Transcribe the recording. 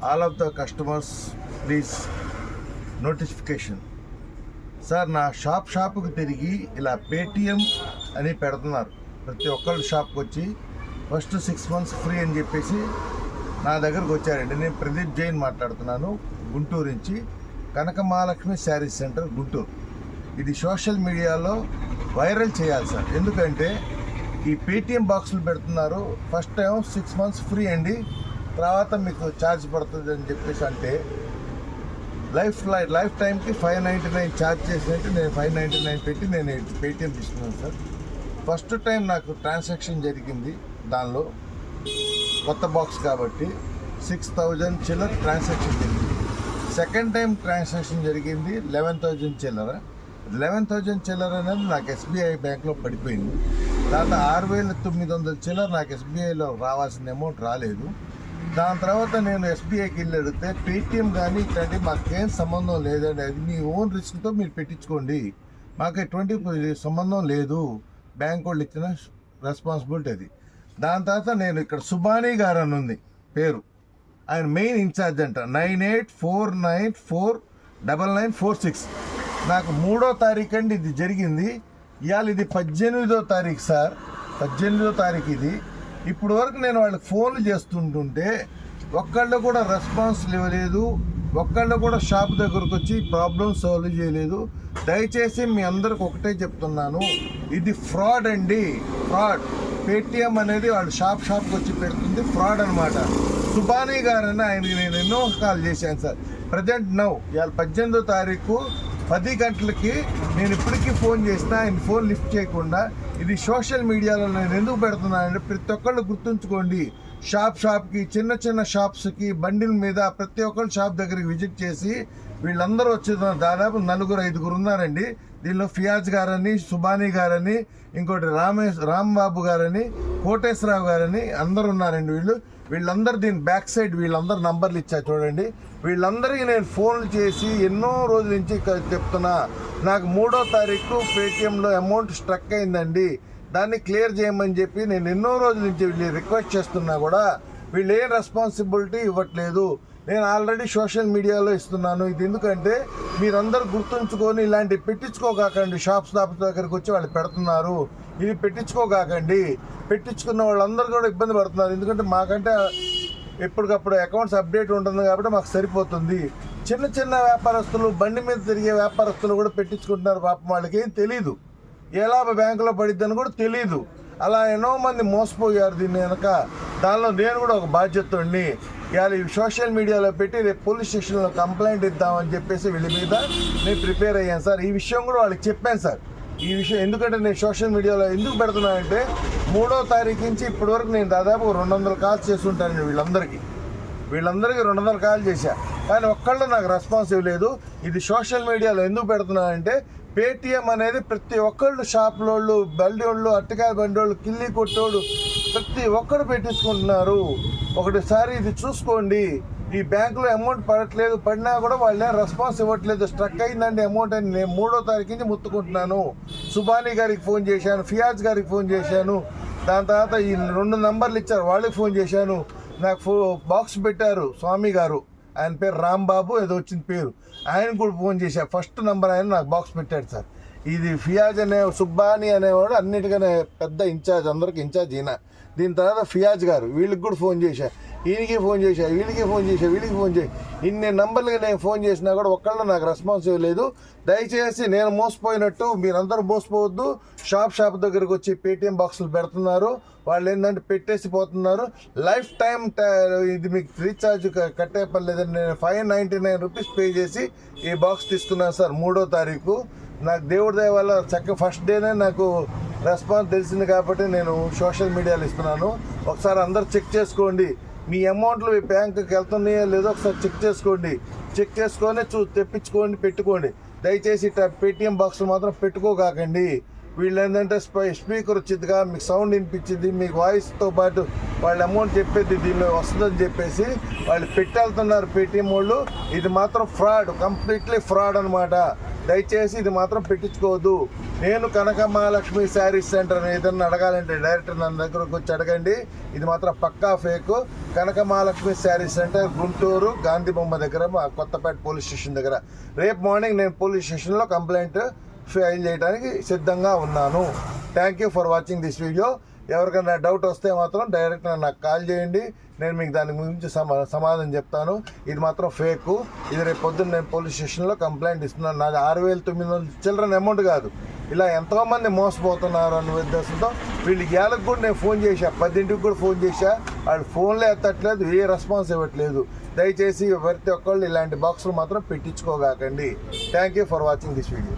All of the customers please notification. Sir, నా షాప్కి తిరిగి ఇలా పేటిఎం అని పెడుతున్నారు. ప్రతి ఒక్కళ్ళు షాప్కి వచ్చి ఫస్ట్ 6 months ఫ్రీ అని చెప్పేసి నా దగ్గరకు వచ్చారండి. నేను ప్రదీప్ జైన్ మాట్లాడుతున్నాను, గుంటూరు నుంచి. కనక మహాలక్ష్మి శారీస్ సెంటర్, గుంటూరు. ఇది సోషల్ మీడియాలో వైరల్ చేయాలి సార్. ఎందుకంటే ఈ పేటిఎం బాక్సులు పెడుతున్నారు. ఫస్ట్ టైం 6 months ఫ్రీ అండి, తర్వాత మీకు ఛార్జ్ పడుతుంది అని చెప్పేసి అంటే లైఫ్ టైంకి 599 ఛార్జ్ చేసినట్టు నేను 599 పెట్టి నేను పేటిఎం తీసుకున్నాను సార్. ఫస్ట్ టైం నాకు ట్రాన్సాక్షన్ జరిగింది, దానిలో కొత్త బాక్స్ కాబట్టి 6,000 చిల్లర ట్రాన్సాక్షన్ జరిగింది. సెకండ్ టైం ట్రాన్సాక్షన్ జరిగింది 11,000 చిల్లర. 11,000 చిల్లర అనేది నాకు ఎస్బీఐ బ్యాంక్లో పడిపోయింది. తర్వాత 6,900 చిల్లర నాకు ఎస్బీఐలో రావాల్సిన అమౌంట్ రాలేదు. దాని తర్వాత నేను ఎస్బీఐకి వెళ్ళి అడిగితే పేటిఎం కానీ ఇట్లాంటివి మాకేం సంబంధం లేదండి, అది మీ ఓన్ రిస్క్తో మీరు పెట్టించుకోండి, మాకు ఎటువంటి సంబంధం లేదు, బ్యాంక్ వాళ్ళు ఇచ్చిన రెస్పాన్సిబిలిటీ అది. దాని తర్వాత నేను ఇక్కడ సుబానీ గారు అని ఉంది పేరు, ఆయన మెయిన్ ఇన్ఛార్జ్ అంట. 9849499946. నాకు 3వ తారీఖు అండి ఇది జరిగింది. ఇవాళ ఇది 18వ తారీఖు సార్, 18వ తారీఖు ఇది. ఇప్పుడు వరకు నేను వాళ్ళకి ఫోన్లు చేస్తుంటుంటే ఒక్కళ్ళు కూడా రెస్పాన్స్ ఇవ్వలేదు, ఒక్కళ్ళు కూడా షాప్ దగ్గరకు వచ్చి ప్రాబ్లమ్ సాల్వ్ చేయలేదు. దయచేసి మీ అందరికి ఒకటే చెప్తున్నాను, ఇది ఫ్రాడ్ అండి, ఫ్రాడ్. పేటిఎం అనేది వాళ్ళు షాప్కి వచ్చి పెడుతుంది, ఫ్రాడ్ అనమాట. సుబానీ గారని ఆయనకి నేను ఎన్నో కాల్ చేశాను సార్. ప్రజెంట్ నౌ ఇవాళ 18వ తారీఖు 10 గంటలకి నేను ఇప్పటికీ ఫోన్ చేసినా ఆయన ఫోన్ లిఫ్ట్ చేయకుండా. ఇది సోషల్ మీడియాలో నేను ఎందుకు పెడుతున్నానంటే ప్రతి ఒక్కళ్ళు గుర్తుంచుకోండి, షాప్కి చిన్న షాప్స్కి బండిల మీద ప్రతి ఒక్కళ్ళు షాప్ దగ్గరికి విజిట్ చేసి వీళ్ళందరూ వచ్చేది దాదాపు 4-5 ఉన్నారండి. దీనిలో ఫియాజ్ గారని, సుబానీ గారని, ఇంకోటి రాంబాబు గారని, కోటేశ్వరరావు గారని అందరు ఉన్నారండి. వీళ్ళందరూ దీని బ్యాక్ సైడ్ వీళ్ళందరూ నంబర్లు ఇచ్చా చూడండి. వీళ్ళందరికీ నేను ఫోన్లు చేసి ఎన్నో రోజుల నుంచి చెప్తున్నా, నాకు 3వ తారీఖు పేటిఎంలో అమౌంట్ స్ట్రక్ అయిందండి, దాన్ని క్లియర్ చేయమని చెప్పి నేను ఎన్నో రోజుల నుంచి వీళ్ళు రిక్వెస్ట్ చేస్తున్నా కూడా వీళ్ళు ఏం రెస్పాన్సిబిలిటీ ఇవ్వట్లేదు. నేను ఆల్రెడీ సోషల్ మీడియాలో ఇస్తున్నాను. ఇది ఎందుకంటే మీరందరూ గుర్తుంచుకొని ఇలాంటివి పెట్టించుకోకాకండి. షాప్స్ దగ్గరికి వచ్చి వాళ్ళు పెడుతున్నారు, ఇది పెట్టించుకోకాకండి. పెట్టించుకున్న వాళ్ళందరూ కూడా ఇబ్బంది పడుతున్నారు. ఎందుకంటే మాకంటే ఎప్పటికప్పుడు అకౌంట్స్ అప్డేట్ ఉంటుంది కాబట్టి మాకు సరిపోతుంది. చిన్న వ్యాపారస్తులు, బండి మీద తిరిగే వ్యాపారస్తులు కూడా పెట్టించుకుంటున్నారు. పాపం వాళ్ళకి ఏం తెలీదు, ఎలా బ్యాంకులో పడిద్దని కూడా తెలీదు. అలా ఎన్నో మంది మోసపోయారు దీన్ని వెనక. దానిలో నేను కూడా ఒక బాధ్యతని ఇవాళ సోషల్ మీడియాలో పెట్టి రేపు పోలీస్ స్టేషన్లో కంప్లైంట్ ఇద్దామని చెప్పేసి వీళ్ళ మీద నేను ప్రిపేర్ అయ్యాను సార్. ఈ విషయం కూడా వాళ్ళకి చెప్పాను సార్. ఈ విషయం ఎందుకంటే నేను సోషల్ మీడియాలో ఎందుకు పెడుతున్నానంటే 3వ తారీఖు నుంచి ఇప్పటి వరకు నేను దాదాపు 200 కాల్స్ చేస్తుంటాను వీళ్ళందరికీ 200 కాల్ చేశా, కానీ ఒక్కళ్ళు నాకు రెస్పాన్స్ ఇవ్వలేదు. ఇది సోషల్ మీడియాలో ఎందుకు పెడుతున్నానంటే పేటిఎం అనేది ప్రతి ఒక్కళ్ళు షాప్లోళ్ళు, బండివాళ్ళు, అట్టకాయ బండివాళ్ళు, కిల్లి కొట్టోళ్ళు ప్రతి ఒక్కరు పెట్టించుకుంటున్నారు. ఒకటిసారి ఇది చూసుకోండి. ఈ బ్యాంకులో అమౌంట్ పడట్లేదు, పడినా కూడా వాళ్ళే రెస్పాన్స్ ఇవ్వట్లేదు. స్ట్రక్ అయిందండి అమౌంట్ అని నేను 3వ తారీఖు నుంచి ముత్తుకుంటున్నాను. సుబానీ గారికి ఫోన్ చేశాను, ఫియాజ్ గారికి ఫోన్ చేశాను. దాని తర్వాత ఈ 2 నంబర్లు ఇచ్చారు, వాళ్ళకి ఫోన్ చేశాను. నాకు బాక్స్ పెట్టారు స్వామి గారు, ఆయన పేరు రాంబాబు ఏదో వచ్చిన పేరు, ఆయన కూడా ఫోన్ చేశాను. ఫస్ట్ నంబర్ ఆయన నాకు బాక్స్ పెట్టాడు సార్. ఇది ఫియాజ్ అనే సుబ్బానీ అనేవాడు అన్నిటికనే పెద్ద ఇన్ఛార్జ్, అందరికి ఇన్ఛార్జ్ ఈయన. దీని తర్వాత ఫియాజ్ గారు, వీళ్ళకి కూడా ఫోన్ చేశా, ఈయనకి ఫోన్ చేశా, వీళ్ళకి ఫోన్ చేసి ఇన్ని నంబర్లకి నేను ఫోన్ చేసినా కూడా ఒక్కళ్ళు నాకు రెస్పాన్స్ ఇవ్వలేదు. దయచేసి నేను మోసపోయినట్టు మీరందరూ మోసపోవద్దు. షాప్ దగ్గరికి వచ్చి పేటిఎం బాక్సులు పెడుతున్నారు, వాళ్ళు ఏంటంటే పెట్టేసి పోతున్నారు. లైఫ్ టైం ఇది మీకు రీఛార్జ్ కట్టే పని లేదని నేను 599 రూపీస్ పే చేసి ఈ బాక్స్ తీసుకున్నాను సార్ 3వ తారీఖు. నాకు దేవుడి దయ వల్ల ఫస్ట్ డేనే నాకు రెస్పాన్స్ తెలిసింది కాబట్టి నేను సోషల్ మీడియాలో ఇస్తున్నాను. ఒకసారి అందరు చెక్ చేసుకోండి, మీ అమౌంట్లు మీ బ్యాంకుకి వెళ్తున్నాయో లేదో ఒకసారి చెక్ చేసుకొని తెప్పించుకోండి, పెట్టుకోండి. దయచేసి ఇట్లా పేటిఎం బాక్స్ మాత్రం పెట్టుకోకాకండి. వీళ్ళు ఏంటంటే స్పీకర్ వచ్చిందిగా మీకు సౌండ్ వినిపించింది, మీకు వాయిస్తో పాటు వాళ్ళ అమౌంట్ చెప్పేది దీనిలో వస్తుందని చెప్పేసి వాళ్ళు పెట్టేళ్తున్నారు పేటిఎం వాళ్ళు. ఇది మాత్రం ఫ్రాడ్, కంప్లీట్లీ ఫ్రాడ్ అనమాట. దయచేసి ఇది మాత్రం పెట్టించుకోవద్దు. నేను కనక మహాలక్ష్మి శారీస్ సెంటర్ ఏదన్నా అడగాలంటే డైరెక్ట్ నా దగ్గరకు వచ్చి అడగండి. ఇది మాత్రం పక్కా ఫేక్. కనక మహాలక్ష్మి శారీ సెంటర్, గుంటూరు, గాంధీ బొమ్మ దగ్గర, మా కొత్తపేట పోలీస్ స్టేషన్ దగ్గర. రేపు మార్నింగ్ నేను పోలీస్ స్టేషన్లో కంప్లైంట్ ఫైల్ చేయడానికి సిద్ధంగా ఉన్నాను. Thank you for watching this video. ఎవరికైనా డౌట్ వస్తే మాత్రం డైరెక్ట్గా నాకు కాల్ చేయండి, నేను మీకు దాని గురించి సమాధానం చెప్తాను. ఇది మాత్రం ఫేక్. ఇది రేపు పొద్దున్న నేను పోలీస్ స్టేషన్లో కంప్లైంట్ ఇస్తున్నాను. నాది 6,900 చిల్డ్రన్ అమౌంట్ కాదు. ఇలా ఎంతోమంది మోసపోతున్నారు అన్న ఉద్దేశంతో వీళ్ళకి ఏళ్ళకి కూడా నేను ఫోన్ చేశా, 10ంటికి కూడా ఫోన్ చేశా. వాళ్ళు ఫోన్లే ఎత్తట్లేదు, ఏ రెస్పాన్స్ ఇవ్వట్లేదు. దయచేసి ప్రతి ఒక్కళ్ళు ఇలాంటి బాక్సులు మాత్రం పెట్టించుకోగాకండి. Thank you for watching this video.